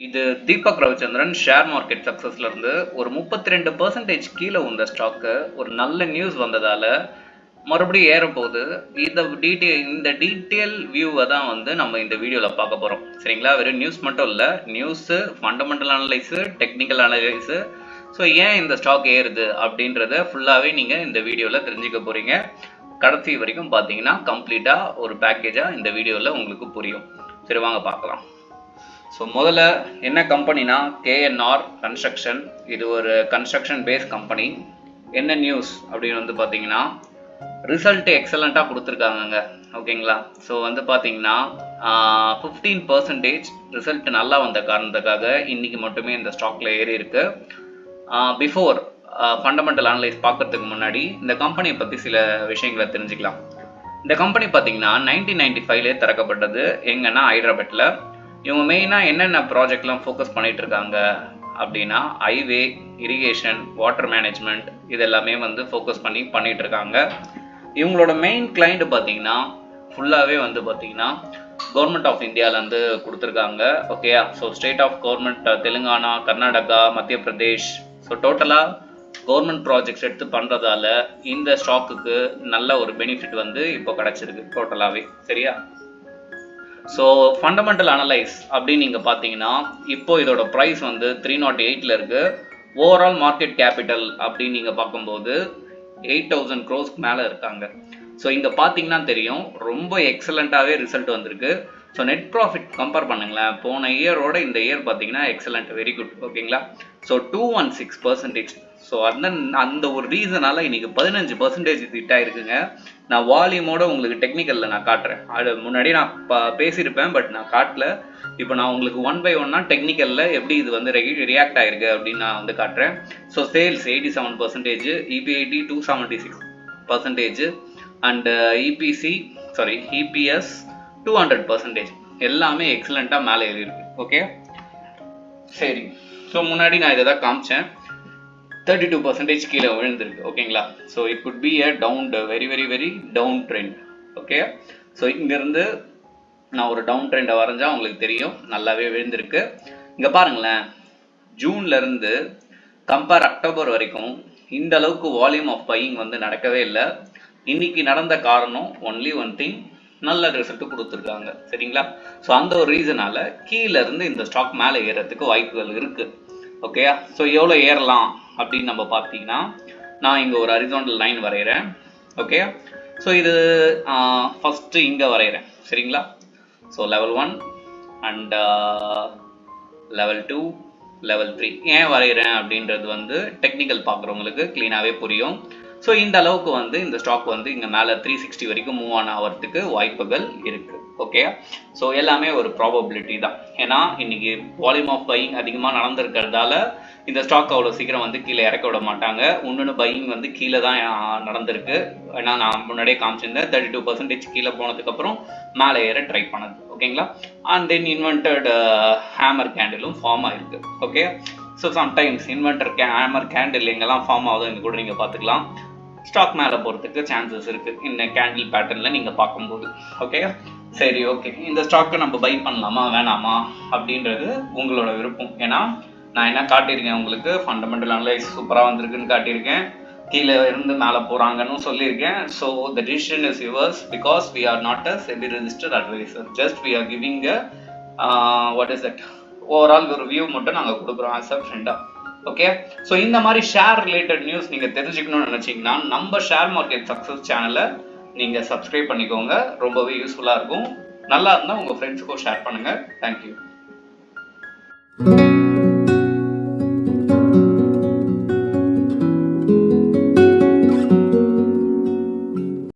இது Deepak Ravichandran share market சக்சஸ்ல இருந்து ஒரு 32% கீழே உந்த ஸ்டாக்கு ஒரு நல்ல நியூஸ் வந்ததால மறுபடியும் ஏற போகுது. இந்த டீட்டெயில் வியூவை தான் வந்து நம்ம இந்த வீடியோவில் பார்க்க போகிறோம். சரிங்களா? வெறும் நியூஸ் மட்டும் இல்லை, news, fundamental analyse, technical analyse, so ஏன் இந்த ஸ்டாக் ஏறுது அப்படின்றத ஃபுல்லாகவே நீங்கள் இந்த வீடியோவில் தெரிஞ்சுக்க போகிறீங்க. கடைசி வரைக்கும் பார்த்தீங்கன்னா கம்ப்ளீட்டாக ஒரு பேக்கேஜாக இந்த வீடியோவில் உங்களுக்கு புரியும். சரி, வாங்க பார்க்கலாம். ஸோ முதல்ல என்ன கம்பெனினா KNR கன்ஸ்ட்ரக்ஷன். இது ஒரு கன்ஸ்ட்ரக்ஷன் பேஸ் கம்பெனி. என்ன நியூஸ் அப்படின்னு வந்து பார்த்தீங்கன்னா, ரிசல்ட் எக்ஸலண்ட்டாக கொடுத்துருக்காங்க. ஓகேங்களா? ஸோ வந்து பார்த்தீங்கன்னா 15% ரிசல்ட் நல்லா வந்த காரணத்துக்காக இன்னைக்கு மட்டுமே இந்த ஸ்டாக்ல ஏறி இருக்கு. பிஃபோர் ஃபண்டமெண்டல் அனலைஸ் பார்க்கறதுக்கு முன்னாடி இந்த கம்பெனியை பற்றி சில விஷயங்களை தெரிஞ்சுக்கலாம். இந்த கம்பெனி பார்த்தீங்கன்னா 1995 திறக்கப்பட்டது. எங்கன்னா ஹைதராபாத்தில். இவங்க மெயினாக என்னென்ன ப்ராஜெக்ட்லாம் ஃபோக்கஸ் பண்ணிட்டு இருக்காங்க அப்படின்னா, ஹைவே, இரிகேஷன், வாட்டர் மேனேஜ்மெண்ட், இது எல்லாமே வந்து ஃபோக்கஸ் பண்ணிட்டு இருக்காங்க. இவங்களோட மெயின் கிளைண்ட் பார்த்தீங்கன்னா ஃபுல்லாகவே வந்து பார்த்தீங்கன்னா கவர்மெண்ட் ஆஃப் இந்தியாவிலேருந்து கொடுத்துருக்காங்க. ஓகேயா? So state of government Telangana, Karnataka, Madhya Pradesh, so டோட்டலாக கவர்மெண்ட் ப்ராஜெக்ட்ஸ் எடுத்து பண்ணுறதால இந்த ஸ்டாக்குக்கு நல்ல ஒரு பெனிஃபிட் வந்து இப்போ கிடச்சிருக்கு டோட்டலாகவே. சரியா? ஸோ ஃபண்டமெண்டல் அனலைஸ் அப்படின்னு நீங்கள் பார்த்தீங்கன்னா இப்போ இதோட ப்ரைஸ் வந்து 308 இருக்குது. ஓவரால் மார்க்கெட் கேபிட்டல் அப்படின்னு நீங்கள் பார்க்கும்போது 8,000 crores மேலே இருக்காங்க. ஸோ இங்கே பார்த்தீங்கன்னா தெரியும், ரொம்ப எக்ஸலண்ட்டாகவே ரிசல்ட் வந்திருக்கு. ஸோ நெட் ப்ராஃபிட் கம்பேர் பண்ணுங்களேன், போன இயரோட இந்த இயர் பார்த்தீங்கன்னா எக்ஸலண்ட், வெரி குட். ஓகேங்களா? ஸோ 216%. ஸோ அந்த ஒரு ரீசனால இன்னைக்கு 15% ஹிட் ஆயிருக்குங்க. நான் வால்யூமோட உங்களுக்கு டெக்னிக்கலில் நான் காட்டுறேன். அது முன்னாடி நான் பேசியிருப்பேன், பட் நான் காட்டல. இப்போ நான் உங்களுக்கு 1 by 1 டெக்னிக்கலில் எப்படி இது வந்து ரியாக்ட் ஆயிருக்கு அப்படின்னு நான் வந்து காட்டுறேன். So sales 87%, EBIT 276%, and EPS 200%. எல்லாமே எக்ஸலண்ட்டாக மேலே ஏறி இருக்கு. ஓகே, சரி. ஸோ முன்னாடி நான் இதை தான் காமிச்சேன். 32% கீழே விழுந்திருக்கு. ஓகேங்களா? So it could be a very very very down trend. Okay, so இங்கேருந்து நான் ஒரு டவுன் ட்ரெண்டை வரைஞ்சா உங்களுக்கு தெரியும், நல்லாவே விழுந்திருக்கு. இங்கே பாருங்களேன், ஜூன்லேருந்து கம்பேர் அக்டோபர் வரைக்கும் இந்த அளவுக்கு வால்யூம் ஆஃப் பையிங் வந்து நடக்கவே இல்லை. இன்னைக்கு நடந்த காரணம் ஒன்லி ஒன் திங், நல்ல ரிசல்ட் கொடுத்துருக்காங்க. சரிங்களா? ஸோ அந்த ஒரு ரீசனால கீழே இருந்து இந்த ஸ்டாக் மேலே ஏறதுக்கு வாய்ப்புகள் இருக்கு. ஓகே, ஸோ எவ்வளோ ஏறலாம் அப்படின்னு நம்ம பார்த்தீங்கன்னா, நான் இங்கே ஒரு ஹரிசாண்டல் லைன் வரைகிறேன். ஓகே, ஸோ இது ஃபஸ்ட்டு இங்கே வரைகிறேன். சரிங்களா? So level 1 and level 2, level 3 ஏன் வரைகிறேன் அப்படின்றது வந்து டெக்னிக்கல் பார்க்குறவங்களுக்கு க்ளீனாகவே புரியும். ஸோ இந்த அளவுக்கு வந்து இந்த ஸ்டாக் வந்து இங்கே மேலே 360 வரைக்கும் மூவ் ஆன் ஆகிறதுக்கு வாய்ப்புகள் இருக்குது. ஓகே, ஸோ எல்லாமே ஒரு ப்ராபபிலிட்டி தான். ஏன்னா இன்னைக்கு வால்யூம் ஆஃப் பையிங் அதிகமாக நடந்திருக்கிறதால இந்த ஸ்டாக் அவ்வளோ சீக்கிரம் வந்து கீழே இறக்க விட மாட்டாங்க. இன்னொன்று பையிங் வந்து கீழே தான் நடந்திருக்கு. ஏன்னா நான் முன்னாடியே காமிச்சிருந்தேன், 32% கீழே போனதுக்கப்புறம் மேலே ஏற ட்ரை பண்ணது. ஓகேங்களா? அண்ட் தென் இன்வெர்டட் ஹேமர் கேண்டிலும் ஃபார்ம் ஆயிருக்கு. Okay, so sometimes hammer candle எங்கெல்லாம் ஃபார்ம் ஆகுதோ இங்கே கூட நீங்கள் பார்த்துக்கலாம். ஸ்டாக் மேலே போகிறதுக்கு சான்சஸ் இருக்குது இந்த கேண்டில் பேட்டர்னில் நீங்கள் பார்க்கும்போது. ஓகே, சரி, ஓகே. இந்த ஸ்டாக்கை நம்ம பை பண்ணலாமா வேணாமா அப்படின்றது உங்களோட விருப்பம். ஏன்னா நான் என்ன காட்டியிருக்கேன் உங்களுக்கு, ஃபண்டமெண்டல் அனலைஸ் சூப்பராக வந்திருக்குன்னு காட்டியிருக்கேன், கீழே இருந்து மேலே போகிறாங்கன்னு சொல்லியிருக்கேன். So the decision is yours, because we are not a SEBI registered advisor. Just we are giving what is that overall ஒரு வியூ மட்டும் நாங்கள் கொடுக்குறோம் ஆஸ் அ ஃப்ரெண்டாக. ஓகே, ஸோ இந்த மாதிரி ஷேர் ரிலேட்டட் நியூஸ் நீங்கள் தெரிஞ்சுக்கணும்னு நினச்சிங்கன்னா நம்ம ஷேர் மார்க்கெட் சக்ஸஸ் சேனலை நீங்கள் சப்ஸ்கிரைப் பண்ணிக்கோங்க. ரொம்பவே யூஸ்ஃபுல்லாக இருக்கும். நல்லா இருந்தால் உங்கள் ஃப்ரெண்ட்ஸுக்கும் ஷேர் பண்ணுங்கள். தேங்க்யூ.